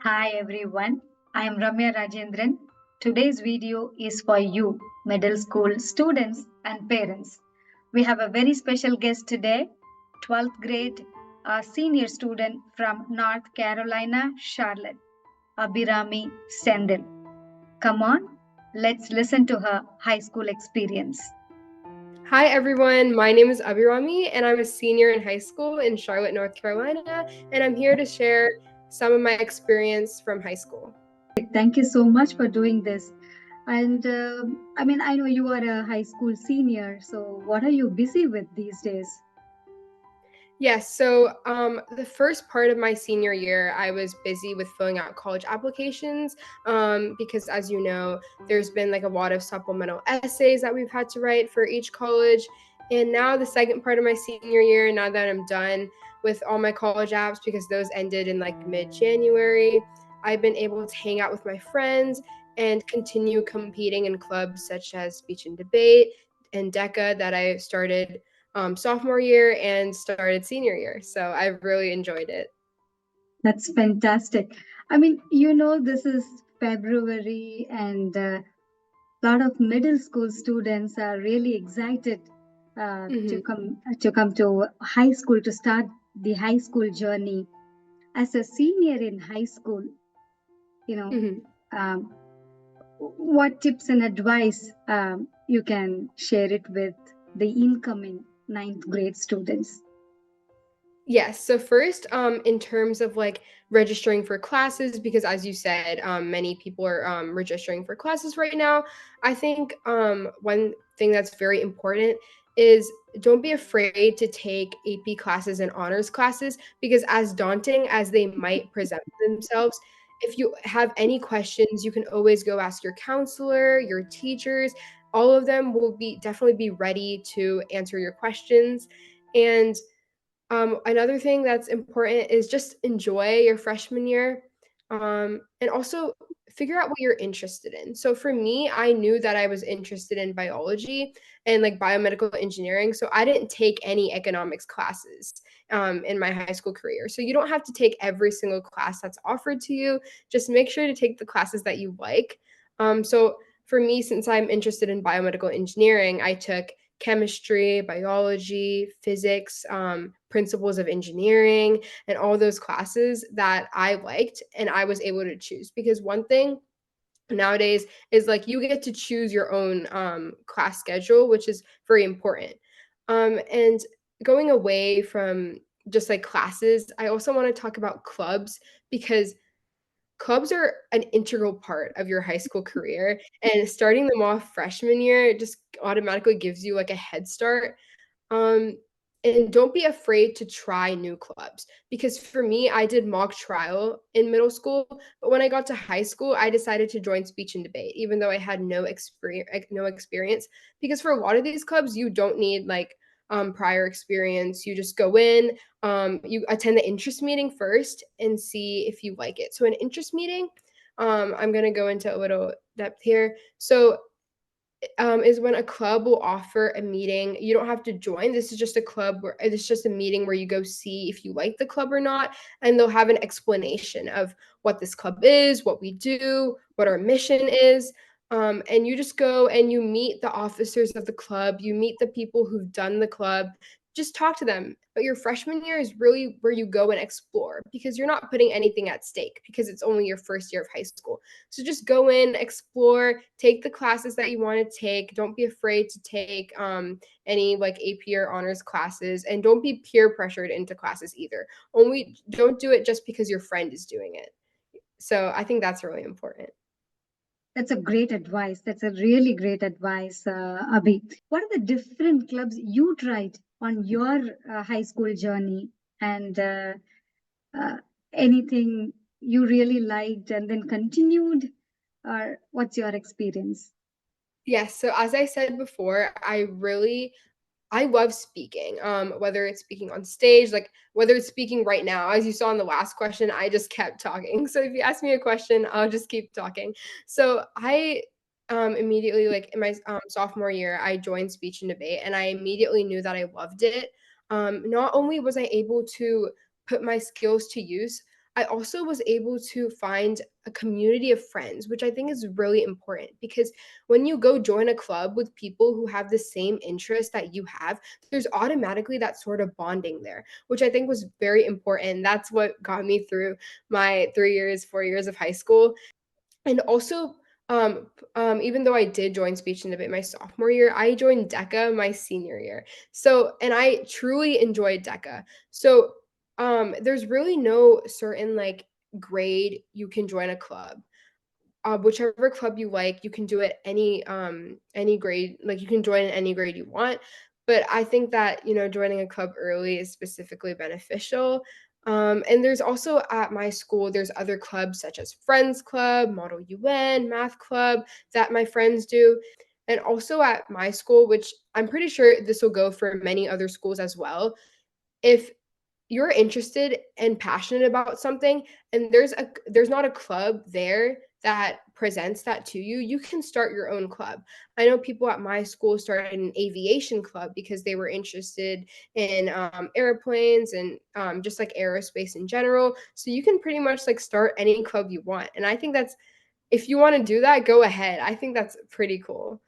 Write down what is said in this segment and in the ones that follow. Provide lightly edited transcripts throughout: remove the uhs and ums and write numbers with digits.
Hi everyone, I am Ramya Rajendran. Today's video is for you, middle school students and parents. We have a very special guest today, 12th grade, a senior student from North Carolina, Charlotte, Abirami Senthil. Come on, let's listen to her high school experience. Hi everyone, my name is Abirami and I'm a senior in high school in Charlotte, North Carolina, and I'm here to share some of my experience from high school. Thank you so much for doing this. And I know you are a high school senior, so what are you busy with these days? Yes, so the first part of my senior year, I was busy with filling out college applications because, as you know, there's been like a lot of supplemental essays that we've had to write for each college. And now, the second part of my senior year, now that I'm done with all my college apps because those ended in like mid January, I've been able to hang out with my friends and continue competing in clubs such as speech and debate and DECA that I started sophomore year and started senior year. So I've really enjoyed it. That's fantastic. This is February, and a lot of middle school students are really excited Mm-hmm. to come to high school to start the high school journey. As a senior in high school, you know, Mm-hmm. um, what tips and advice you can share it with the incoming ninth grade students? Yes. So first, in terms of like registering for classes, because as you said, many people are registering for classes right now. I think one thing that's very important is don't be afraid to take AP classes and honors classes because as daunting as they might present themselves, if you have any questions, you can always go ask your counselor, your teachers. All of them will be definitely be ready to answer your questions. And another thing that's important is just enjoy your freshman year, and also figure out what you're interested in. So for me, I knew that I was interested in biology and like biomedical engineering, so I didn't take any economics classes in my high school career. So you don't have to take every single class that's offered to you. Just make sure to take the classes that you like. So for me, since I'm interested in biomedical engineering, I took chemistry, biology, physics, principles of engineering, and all those classes that I liked and I was able to choose. Because one thing nowadays is like you get to choose your own class schedule, which is very important. And going away from just like classes, I also want to talk about clubs because clubs are an integral part of your high school career, and starting them off freshman year just automatically gives you like a head start. Um, and don't be afraid to try new clubs because for me, I did mock trial in middle school, but when I got to high school, I decided to join speech and debate, even though I had no experience. Because for a lot of these clubs, you don't need like prior experience. You just go in, you attend the interest meeting first and see if you like it. So an interest meeting, I'm gonna go into a little depth here. So is when a club will offer a meeting. You don't have to join. This is just a club where it's just a meeting where you go see if you like the club or not. And they'll have an explanation of what this club is, what we do, what our mission is. And you just go and you meet the officers of the club, you meet the people who've done the club, just talk to them. But your freshman year is really where you go and explore because you're not putting anything at stake because it's only your first year of high school. So just go in, explore, take the classes that you want to take. Don't be afraid to take any like AP or honors classes, and don't be peer pressured into classes either. Only don't do it just because your friend is doing it. So I think that's really important. That's a great advice. That's a really great advice, Abhi. What are the different clubs you tried on your high school journey, and uh, anything you really liked and then continued, or what's your experience? Yes. So as I said before, I love speaking. Whether it's speaking on stage, like whether it's speaking right now, as you saw in the last question, I just kept talking. So if you ask me a question, I'll just keep talking. So I immediately, like in my sophomore year, I joined speech and debate, and I immediately knew that I loved it. Not only was I able to put my skills to use, I also was able to find a community of friends, which I think is really important because when you go join a club with people who have the same interests that you have, there's automatically that sort of bonding there, which I think was very important. That's what got me through my 3 years, 4 years of high school. And also, even though I did join speech and debate my sophomore year, I joined DECA my senior year. So, and I truly enjoyed DECA. So, there's really no certain like grade you can join a club. Whichever club you like, you can do it any grade, like you can join in any grade you want. But I think that, joining a club early is specifically beneficial. And there's also at my school, there's other clubs such as Friends Club, Model UN, Math Club that my friends do. And also at my school, which I'm pretty sure this will go for many other schools as well. If you're interested and passionate about something and there's not a club there that presents that to you, you can start your own club. I know people at my school started an aviation club because they were interested in airplanes and just like aerospace in general. So you can pretty much like start any club you want, and I think that's, if you want to do that, go ahead. I think that's pretty cool.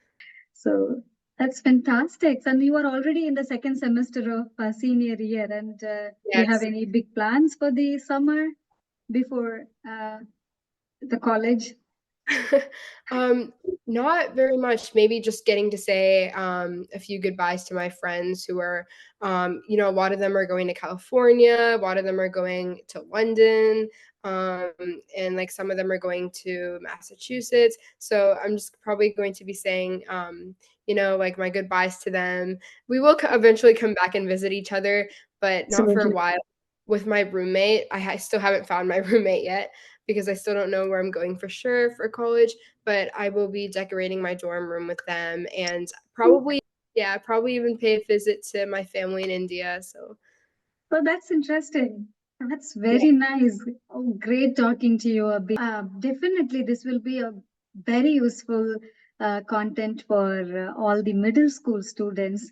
So that's fantastic. And you are already in the second semester of senior year. And do you have Yes. any big plans for the summer before the college? um, Not very much. Maybe just getting to say a few goodbyes to my friends who are, a lot of them are going to California, a lot of them are going to London, and like some of them are going to Massachusetts. So I'm just probably going to be saying, like my goodbyes to them. We will eventually come back and visit each other, but not for a Absolutely. while. With my roommate, I still haven't found my roommate yet because I still don't know where I'm going for sure for college, but I will be decorating my dorm room with them and probably, yeah, probably even pay a visit to my family in India. So, Well, that's interesting. That's yeah. very nice. Oh, great talking to you, Abhi. Definitely, this will be a very useful content for all the middle school students.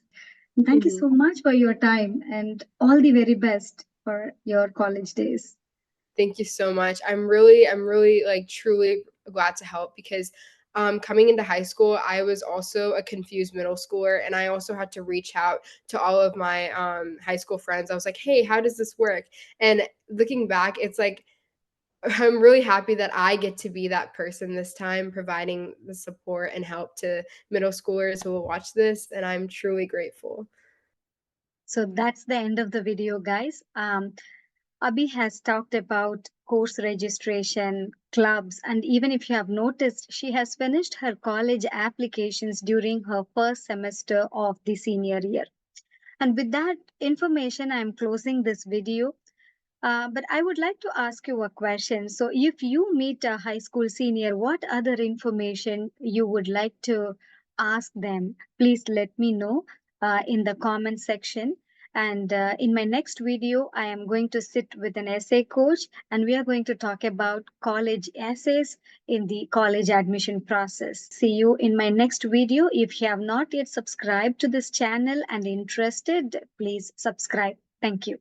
Thank you Mhm. so much for your time and all the very best for your college days. Thank you so much. I'm really like truly glad to help because coming into high school, I was also a confused middle schooler, and I also had to reach out to all of my high school friends. I was like, "Hey, how does this work?" And looking back, it's like I'm really happy that I get to be that person this time, providing the support and help to middle schoolers who will watch this, and I'm truly grateful. So that's the end of the video, guys. Abhi has talked about course registration, clubs, and even if you have noticed, she has finished her college applications during her first semester of the senior year. And with that information, I am closing this video. But I would like to ask you a question. So, if you meet a high school senior, what other information you would like to ask them? Please let me know in the comment section. And in my next video, I am going to sit with an essay coach and we are going to talk about college essays in the college admission process. See you in my next video. If you have not yet subscribed to this channel and interested, please subscribe. Thank you.